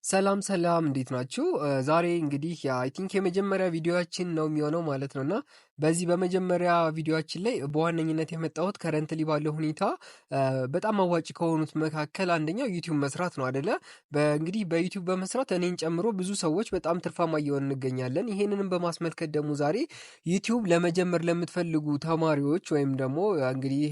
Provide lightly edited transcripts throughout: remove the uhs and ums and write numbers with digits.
ሰላም ሰላም እንዴት ናችሁ? ዛሬ እንግዲህ አይ ቲንክ የመጀመሪያ ቪዲዮአችን ነው የሚሆነው ማለት ነው። እና በዚህ በመጀመሪያ ቪዲዮአችን ላይ በዋነኝነት የመጣሁት ከረንትሊ ባለው ሁኔታ በጣም አዋጭ ከሆኑት መካከል አንደኛው ዩቲዩብ መስራት ነው አይደለ? እንግዲህ በዩቲዩብ በመስራት እኔን ጨምሮ ብዙ ሰዎች በጣም ትርፋማ እየሆንን እንገኛለን። ይሄንንም በማስመልከት ደግሞ ዛሬ ዩቲዩብ ለመጀመር ለምትፈልጉ ተማሪዎች ወይም ደግሞ እንግዲህ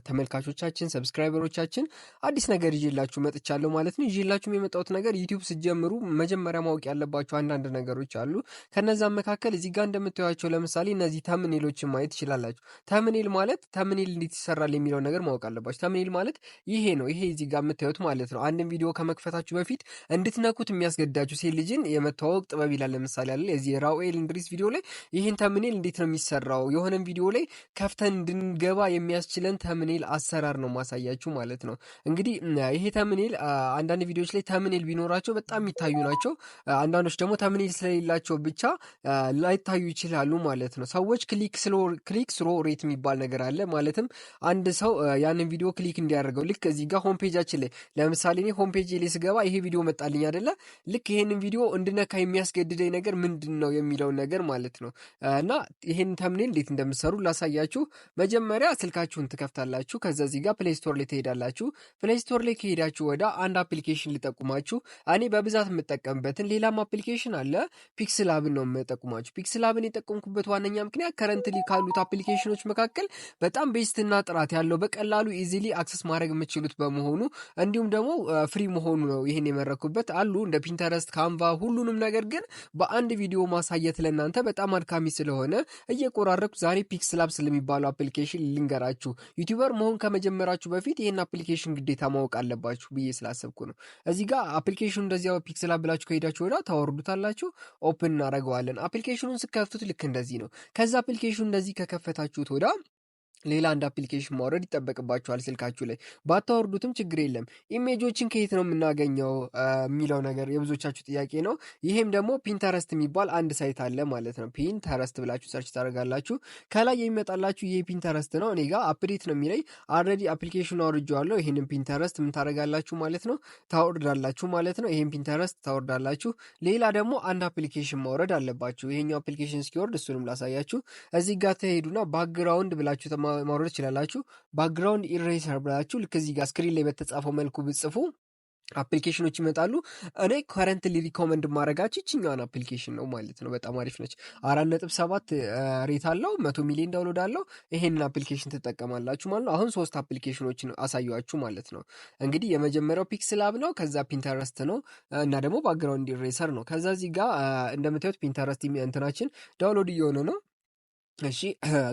ተመልካቾቻችን፣ ሰብስክራይበሮቻችን አዲስ ነገር ይዤላችሁ መጥቻለሁ ማለት ነው። ይዤላችሁም የመጣሁት ነገር ዩቲዩብ ስትጀምሩ መጀመሪያ ማወቅ ያለባችሁ አንዳንድ ነገሮች አሉ። ከነዛም መካከል እዚህ ጋር እንደምታዩቸው ለምሳሌ እነዚህ ተምኔሎችን ማየት ትችላላችሁ። ተምኔል ማለት ተምኔል እንዴት ይሰራል የሚለውን ነገር ማወቅ አለባችሁ። ተምኔል ማለት ይሄ ነው። ይሄ እዚህ ጋር የምታዩት ማለት ነው። አንድን ቪዲዮ ከመክፈታችሁ በፊት እንድትነኩት የሚያስገድዳችሁ ሴት ልጅን የመተዋወቅ ጥበብ ይላል። ለምሳሌ አለ የዚህ ራኡኤል እንድሪስ ቪዲዮ ላይ ይህን ተምኔል እንዴት ነው የሚሰራው፣ የሆነን ቪዲዮ ላይ ከፍተን እንድንገባ የሚያስችለን ተምኔል አሰራር ነው ማሳያችሁ ማለት ነው። እንግዲህ ይሄ ተምኔል አንዳንድ ቪዲዮዎች ላይ ተምኔል ቢኖራቸው በጣም የሚታዩ ናቸው። አንዳንዶች ደግሞ ተምኔል ስለሌላቸው ብቻ ላይታዩ ይችላሉ ማለት ነው። ሰዎች ክሊክ ስሮ ሬት የሚባል ነገር አለ። ማለትም አንድ ሰው ያንን ቪዲዮ ክሊክ እንዲያደርገው ልክ እዚህ ጋር ሆም ፔጃችን ላይ ለምሳሌ እኔ ሆም ፔጅ ላይ ስገባ ይሄ ቪዲዮ መጣልኝ አይደለ? ልክ ይሄንን ቪዲዮ እንድነካ የሚያስገድደኝ ነገር ምንድን ነው የሚለውን ነገር ማለት ነው። እና ይሄን ተምኔል እንዴት እንደምትሰሩ ላሳያችሁ። መጀመሪያ ስልካችሁን ትከፍታላችሁ። ከዛ እዚህ ጋር ፕሌይ ስቶር ላይ ትሄዳላችሁ። ፕሌይ ስቶር ላይ ከሄዳችሁ ወደ አንድ አፕሊኬሽን ልጠቁማችሁ። እኔ በብዛት የምጠቀምበትን ሌላም አፕሊኬሽን አለ። ፒክስላብን ነው የምጠቁማችሁ። ፒክስላብን የጠቀምኩበት ዋነኛ ምክንያት ከረንትሊ ካሉት አፕሊኬሽኖች መካከል በጣም ቤስትና ጥራት ያለው በቀላሉ ኢዚሊ አክሰስ ማድረግ የምትችሉት በመሆኑ እንዲሁም ደግሞ ፍሪ መሆኑ ነው ይህን የመረኩበት። አሉ እንደ ፒንተረስት፣ ካንቫ ሁሉንም ነገር ግን በአንድ ቪዲዮ ማሳየት ለእናንተ በጣም አድካሚ ስለሆነ እየቆራረኩ ዛሬ ፒክስላብ ስለሚባለው አፕሊኬሽን ልንገራችሁ። ዩቲዩበር መሆን ከመጀመራችሁ በፊት ይህን አፕሊኬሽን ግዴታ ማወቅ አለባችሁ ብዬ ስላሰብኩ ነው። እዚህ ጋር አፕሊኬሽኑ እንደዚያው ፒክስላብ ብላችሁ ከሄዳችሁ ወዲያ ታወርዱታላችሁ። ኦፕን እናደርገዋለን። አፕሊኬሽኑን ስከፍቱት ልክ እንደዚህ ነው። ከዛ አፕሊኬሽኑ እንደዚህ ከከፈታችሁት ወዲያ ሌላ አንድ አፕሊኬሽን ማውረድ ይጠበቅባችኋል ስልካችሁ ላይ። ባታወርዱትም ችግር የለም። ኢሜጆችን ከየት ነው የምናገኘው የሚለው ነገር የብዙዎቻችሁ ጥያቄ ነው። ይሄም ደግሞ ፒንተረስት የሚባል አንድ ሳይት አለ ማለት ነው። ፒንተረስት ብላችሁ ሰርች ታደርጋላችሁ። ከላይ የሚመጣላችሁ ይሄ ፒንተረስት ነው። እኔ ጋር አፕዴት ነው የሚለኝ። አልሬዲ አፕሊኬሽኑ አውርጄዋለሁ። ይሄንን ፒንተረስት ምን ታደርጋላችሁ ማለት ነው? ታወርዳላችሁ ማለት ነው። ይሄን ፒንተረስት ታወርዳላችሁ። ሌላ ደግሞ አንድ አፕሊኬሽን ማውረድ አለባችሁ። ይሄኛው አፕሊኬሽን እስኪወርድ እሱንም ላሳያችሁ። እዚህ ጋር ትሄዱና ባክግራውንድ ብላችሁ ማውረድ ትችላላችሁ። ባክግራውንድ ኢሬሰር ብላችሁ ልክ እዚህ ጋር ስክሪን ላይ በተጻፈው መልኩ ብጽፉ አፕሊኬሽኖች ይመጣሉ። እኔ ከረንትሊ ሪኮመንድ ማድረጋችሁ ይችኛዋን አፕሊኬሽን ነው ማለት ነው። በጣም አሪፍ ነች። 4.7 ሬት አለው። 100 ሚሊዮን ዳውንሎድ አለው። ይሄንን አፕሊኬሽን ትጠቀማላችሁ ማለት ነው። አሁን 3 አፕሊኬሽኖችን አሳያችሁ ማለት ነው። እንግዲህ የመጀመሪያው ፒክስላብ ነው። ከዛ ፒንተረስት ነው እና ደግሞ ባክግራውንድ ኢሬሰር ነው። ከዛ እዚህ ጋር እንደምታዩት ፒንተረስት እንትናችን ዳውንሎድ እየሆነ ነው። እሺ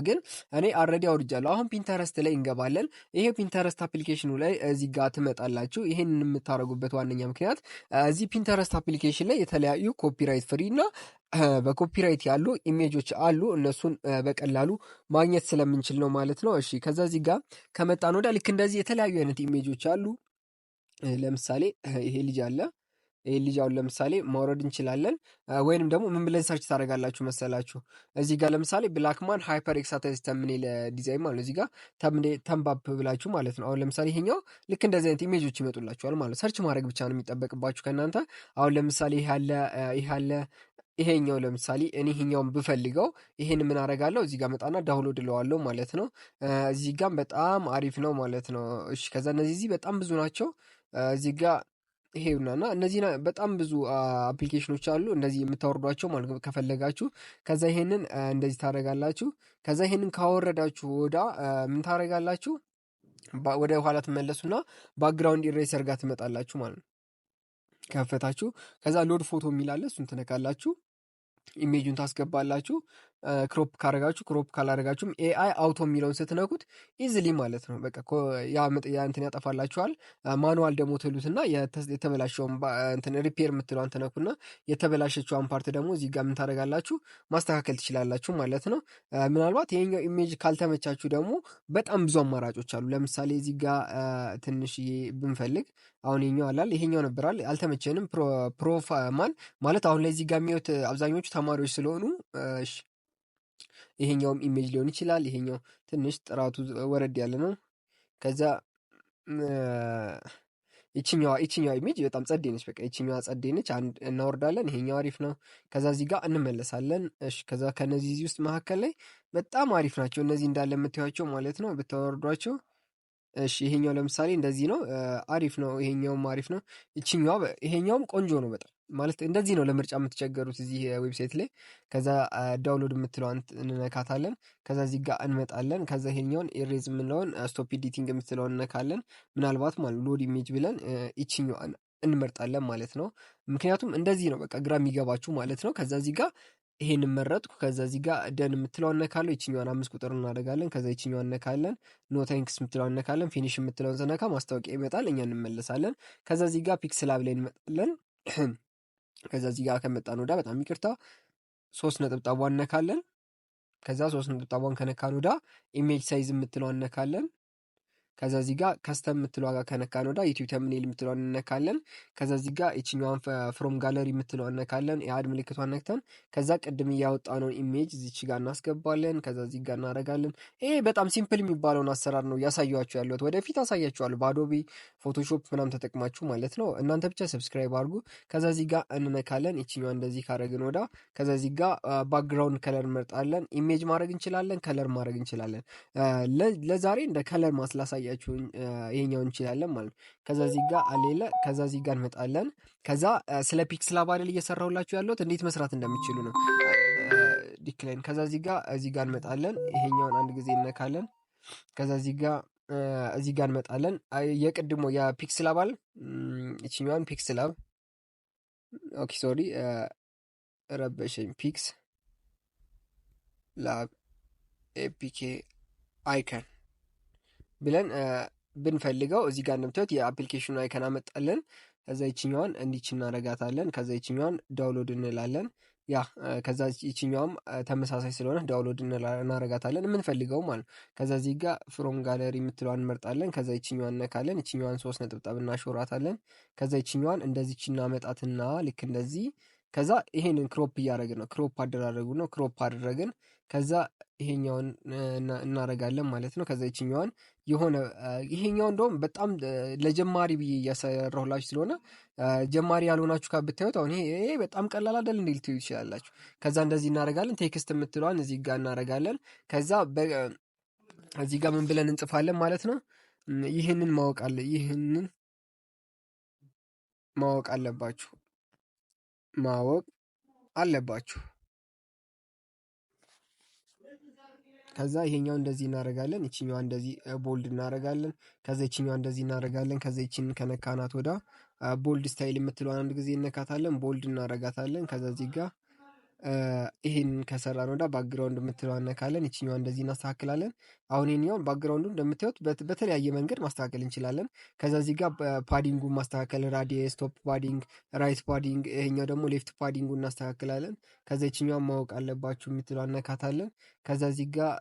ግን እኔ አልሬዲ አውርጃለሁ። አሁን ፒንተረስት ላይ እንገባለን። ይሄ ፒንተረስት አፕሊኬሽኑ ላይ እዚህ ጋር ትመጣላችሁ። ይሄን የምታደርጉበት ዋነኛ ምክንያት እዚህ ፒንተረስት አፕሊኬሽን ላይ የተለያዩ ኮፒራይት ፍሪ እና በኮፒራይት ያሉ ኢሜጆች አሉ። እነሱን በቀላሉ ማግኘት ስለምንችል ነው ማለት ነው። እሺ ከዛ እዚህ ጋር ከመጣን ወዲያ ልክ እንደዚህ የተለያዩ አይነት ኢሜጆች አሉ። ለምሳሌ ይሄ ልጅ አለ። ይሄ ልጅ አሁን ለምሳሌ ማውረድ እንችላለን። ወይንም ደግሞ ምን ብለን ሰርች ታደርጋላችሁ መሰላችሁ? እዚህ ጋር ለምሳሌ ብላክማን ሃይፐር ኤክሳታይዝ ተምኔል ዲዛይን ማለት ነው። እዚህ ጋር ተምባፕ ብላችሁ ማለት ነው። አሁን ለምሳሌ ይሄኛው ልክ እንደዚህ አይነት ኢሜጆች ይመጡላችኋል ማለት ነው። ሰርች ማድረግ ብቻ ነው የሚጠበቅባችሁ ከእናንተ። አሁን ለምሳሌ ይሄ አለ ይሄኛው ለምሳሌ እኔ ይሄኛውን ብፈልገው ይሄን ምን አደርጋለሁ? እዚህ ጋር መጣና ዳውንሎድ እለዋለሁ ማለት ነው። እዚህ ጋር በጣም አሪፍ ነው ማለት ነው። እሺ ከዛ እነዚህ በጣም ብዙ ናቸው። እዚህ ጋር ይሄውና እነዚህ በጣም ብዙ አፕሊኬሽኖች አሉ እንደዚህ የምታወርዷቸው ማለት ከፈለጋችሁ። ከዛ ይሄንን እንደዚህ ታደርጋላችሁ። ከዛ ይሄንን ካወረዳችሁ ወዳ ምን ታደርጋላችሁ? ወደ ኋላ ትመለሱና ባክግራውንድ ኢሬሰር ጋር ትመጣላችሁ ማለት ነው። ከፈታችሁ ከዛ ሎድ ፎቶ የሚል አለ። እሱን ትነካላችሁ። ኢሜጁን ታስገባላችሁ። ክሮፕ ካረጋችሁ ክሮፕ ካላረጋችሁም ኤአይ አውቶ የሚለውን ስትነኩት ኢዝሊ ማለት ነው በቃ ያ እንትን ያጠፋላችኋል። ማኑዋል ደግሞ ትሉትና የተበላሸውን እንትን ሪፔር የምትለዋን ትነኩና የተበላሸችዋን ፓርት ደግሞ እዚህ ጋር ምን ታደርጋላችሁ ማስተካከል ትችላላችሁ ማለት ነው። ምናልባት ይሄኛው ኢሜጅ ካልተመቻችሁ ደግሞ በጣም ብዙ አማራጮች አሉ። ለምሳሌ እዚህ ጋር ትንሽዬ ብንፈልግ አሁን ይሄኛው አላል ይሄኛው ነበራል አልተመቸንም። ፕሮፋይል ማለት አሁን ላይ እዚህ ጋር የሚያዩት አብዛኞቹ ተማሪዎች ስለሆኑ እሺ ይሄኛውም ኢሜጅ ሊሆን ይችላል። ይሄኛው ትንሽ ጥራቱ ወረድ ያለ ነው። ከዛ ይችኛዋ ኢሜጅ በጣም ጸዴ ነች። በቃ ይችኛዋ ጸዴ ነች። አንድ እናወርዳለን። ይሄኛው አሪፍ ነው። ከዛ እዚህ ጋር እንመለሳለን። እሺ ከዛ ከነዚህ እዚህ ውስጥ መካከል ላይ በጣም አሪፍ ናቸው እነዚህ እንዳለ የምታዩቸው ማለት ነው ብታወርዷቸው። እሺ ይሄኛው ለምሳሌ እንደዚህ ነው፣ አሪፍ ነው። ይሄኛውም አሪፍ ነው። ይሄኛውም ቆንጆ ነው በጣም ማለት እንደዚህ ነው ለምርጫ የምትቸገሩት እዚህ ዌብሳይት ላይ። ከዛ ዳውንሎድ የምትለዋን እንነካታለን። ከዛ እዚህ ጋር እንመጣለን። ከዛ ይሄኛውን ኤሬዝ የምንለውን ስቶፕ ኤዲቲንግ የምትለውን እነካለን። ምናልባት ማለት ሎድ ኢሜጅ ብለን ይችኛዋን እንመርጣለን ማለት ነው። ምክንያቱም እንደዚህ ነው በቃ ግራ የሚገባችሁ ማለት ነው። ከዛ እዚህ ጋር ይሄንን መረጥኩ። ከዛ እዚህ ጋር ደን የምትለውን እነካለሁ። ይችኛዋን 5 ቁጥር እናደርጋለን። ከዛ ይችኛዋን እነካለን። ኖ ታንክስ የምትለውን እነካለን። ፊኒሽ የምትለውን ስነካ ማስታወቂያ ይመጣል። እኛ እንመለሳለን። ከዛ እዚህ ጋር ፒክስል ላብ ላይ እንመጣለን። ከዛ እዚህ ጋር ከመጣን ወዳ በጣም ይቅርታ 3 ነጥብጣቧን እነካለን። ከዛ 3 ነጥብጣቧን ከነካን ወዳ ኢሜጅ ሳይዝ የምትለውን እነካለን። ከዛ እዚህ ጋር ከስተም የምትለዋ ጋር ከነካን ወዳ ዩቲዩብ ተምኔል የምትለዋን እነካለን። ከዛ እዚህ ጋር ይችኛዋን ፍሮም ጋለሪ የምትለዋን እነካለን። የአድ ምልክቷን ነክተን ከዛ ቅድም እያወጣነውን ኢሜጅ እዚች ጋር እናስገባለን። ከዛ እዚህ ጋር እናደርጋለን። ይሄ በጣም ሲምፕል የሚባለውን አሰራር ነው እያሳየኋችሁ ያለሁት። ወደፊት አሳያችኋለሁ በአዶቢ ፎቶሾፕ ምናምን ተጠቅማችሁ ማለት ነው። እናንተ ብቻ ሰብስክራይብ አድርጉ። ከዛ እዚህ ጋር እንነካለን። ይችኛዋ እንደዚህ ካረግን ወዳ ከዛ እዚህ ጋር ባክግራውንድ ከለር እንመርጣለን። ኢሜጅ ማድረግ እንችላለን፣ ከለር ማድረግ እንችላለን። ለዛሬ እንደ ከለር ማስላሳያችሁን ይሄኛውን እንችላለን ማለት ነው። ከዛ እዚህ ጋር አሌለ ከዛ እዚህ ጋር እንመጣለን። ከዛ ስለ ፒክስል ላብ አይደል እየሰራሁላችሁ ያለሁት እንዴት መስራት እንደሚችሉ ነው። ዲክላይን ከዛ እዚህ ጋር እንመጣለን። ይሄኛውን አንድ ጊዜ እነካለን። ከዛ እዚህ ጋር እንመጣለን። የቅድሞ የፒክስል ላብ አለ ይችኛዋን ፒክስል ላብ ኦኬ ሶሪ ረበሸኝ። ፒክስ ላብ ኤፒኬ አይከን ብለን ብንፈልገው እዚህ ጋር እንደምታዩት የአፕሊኬሽኑ አይከን አመጣለን። ከዛ ይችኛዋን እንዲች እናረጋታለን። ከዛ ይችኛዋን ዳውንሎድ እንላለን። ከዛ ይችኛዋም ተመሳሳይ ስለሆነ ዳውንሎድ እናረጋታለን የምንፈልገው ማለት ነው። ከዛ እዚህ ጋር ፍሮም ጋለሪ የምትለዋን እንመርጣለን። ከዛ ይችኛዋን እነካለን። ይችኛዋን 3 ነጥብጣብ እናሾራታለን። ከዛ ይችኛዋን እንደዚች እናመጣትና ልክ እንደዚህ ከዛ ይሄንን ክሮፕ እያደረግን ነው። ክሮፕ አደራረጉ ነው። ክሮፕ አደረግን። ከዛ ይሄኛውን እናረጋለን ማለት ነው። ከዛ ይችኛዋን ይሄኛው እንደውም በጣም ለጀማሪ ብዬ እያሰራሁላችሁ ስለሆነ ጀማሪ ያልሆናችሁ ብታዩት አሁን ይሄ በጣም ቀላል አይደል እንዴ ልትዩ ትችላላችሁ። ከዛ እንደዚህ እናረጋለን። ቴክስት የምትለዋን እዚህ ጋር እናረጋለን። ከዛ እዚህ ጋር ምን ብለን እንጽፋለን ማለት ነው። ይህንን ማወቅ አለባችሁ። ከዛ ይሄኛው እንደዚህ እናረጋለን። ይችኛዋ እንደዚህ ቦልድ እናረጋለን። ከዛ ይችኛዋ እንደዚህ እናረጋለን። ከዛ ይችን ከነካናት ወዳ ቦልድ ስታይል የምትለዋን አንድ ጊዜ እነካታለን። ቦልድ እናረጋታለን። ከዛ እዚህ ጋር ይሄን ከሰራን ወዳ ባክግራውንድ የምትለዋን እነካለን። ይችኛዋ እንደዚህ እናስተካክላለን። አሁን ይሄኛውን ባክግራውንዱ እንደምታዩት በተለያየ መንገድ ማስተካከል እንችላለን። ከዛ እዚህ ጋር ፓዲንጉን ማስተካከል ራዲየስ፣ ቶፕ ፓዲንግ፣ ራይት ፓዲንግ፣ ይሄኛው ደግሞ ሌፍት ፓዲንጉን እናስተካክላለን። ከዛ ይችኛዋን ማወቅ አለባችሁ የምትለዋን እነካታለን። ከዛ እዚህ ጋር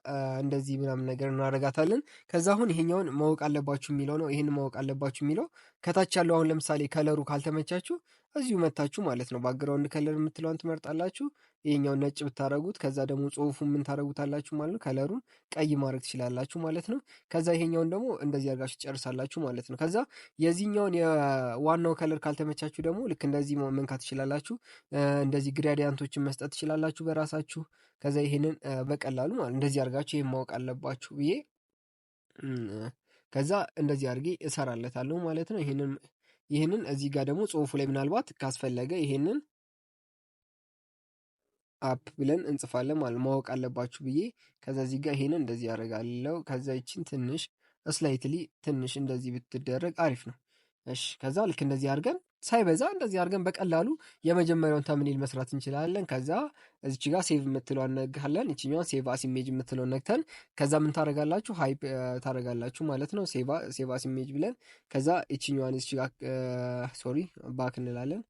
እንደዚህ ምናምን ነገር እናረጋታለን። ከዛ አሁን ይሄኛውን ማወቅ አለባችሁ የሚለው ነው። ይሄን ማወቅ አለባችሁ የሚለው ከታች ያለው አሁን ለምሳሌ ከለሩ ካልተመቻችሁ እዚሁ መታችሁ ማለት ነው ባክግራውንድ ከለር የምትለዋን ትመርጣላችሁ። ይሄኛውን ነጭ ብታረጉት ከዛ ደግሞ ጽሁፉን ምን ታረጉታላችሁ ማለት ነው። ከለሩን ቀይ ማድረግ ትችላላችሁ ማለት ነው። ከዛ ይሄኛውን ደግሞ እንደዚህ አድርጋችሁ ትጨርሳላችሁ ማለት ነው። ከዛ የዚህኛውን የዋናው ከለር ካልተመቻችሁ ደግሞ ልክ እንደዚህ መንካት ትችላላችሁ። እንደዚህ ግራዲያንቶችን መስጠት ትችላላችሁ በራሳችሁ። ከዛ ይሄንን በቀላሉ ማለት እንደዚህ አድርጋችሁ ይሄን ማወቅ አለባችሁ ብዬ ከዛ እንደዚህ አድርጌ እሰራለታለሁ ማለት ነው። ይሄንን እዚህ ጋር ደግሞ ጽሁፉ ላይ ምናልባት ካስፈለገ ይሄንን አፕ ብለን እንጽፋለን ማለት ማወቅ አለባችሁ ብዬ ከዛ እዚህ ጋር ይሄንን እንደዚህ አደርጋለሁ። ከዛ ይችን ትንሽ ስላይትሊ ትንሽ እንደዚህ ብትደረግ አሪፍ ነው። እሺ ከዛ ልክ እንደዚህ አድርገን ሳይበዛ እንደዚህ አድርገን በቀላሉ የመጀመሪያውን ተምኔል መስራት እንችላለን። ከዛ እዚች ጋር ሴቭ የምትለዋን ነግሃለን። ይችኛዋን ሴቭ አስ ኢሜጅ የምትለውን ነግተን ከዛ ምን ታረጋላችሁ ሃይፕ ታረጋላችሁ ማለት ነው። ሴቭ አስ ኢሜጅ ብለን ከዛ ይችኛዋን እዚች ጋር ሶሪ ባክ እንላለን።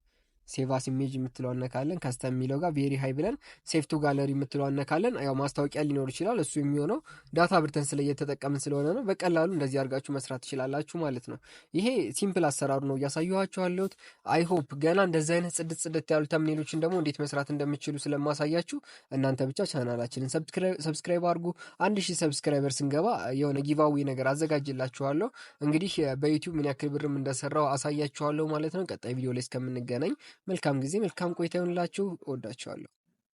ሴቭ አስ ኢሜጅ የምትለዋን እነካለን። ከስተም የሚለው ጋር ቬሪ ሃይ ብለን ሴቭ ቱ ጋለሪ የምትለዋን እነካለን። ያው ማስታወቂያ ሊኖር ይችላል። እሱ የሚሆነው ዳታ ብርተን እየተጠቀምን ስለሆነ ነው። በቀላሉ እንደዚህ አድርጋችሁ መስራት ትችላላችሁ ማለት ነው። ይሄ ሲምፕል አሰራሩ ነው እያሳየኋችሁ ያለሁት። አይ ሆፕ ገና እንደዚህ አይነት ጽድት ያሉ ተምኔሎችን ደግሞ እንዴት መስራት እንደምችሉ ስለማሳያችሁ እናንተ ብቻ ቻናላችንን ሰብስክራይብ አድርጉ። 1000 ሰብስክራይበር ስንገባ የሆነ ጊቫዌ ነገር አዘጋጅላችኋለሁ። እንግዲህ በዩቲዩብ ምን ያክል ብርም እንደሰራው አሳያችኋለሁ ማለት ነው። ቀጣይ ቪዲዮ ላይ እስከምንገናኝ መልካም ጊዜ፣ መልካም ቆይታ ይሁንላችሁ። እወዳችኋለሁ።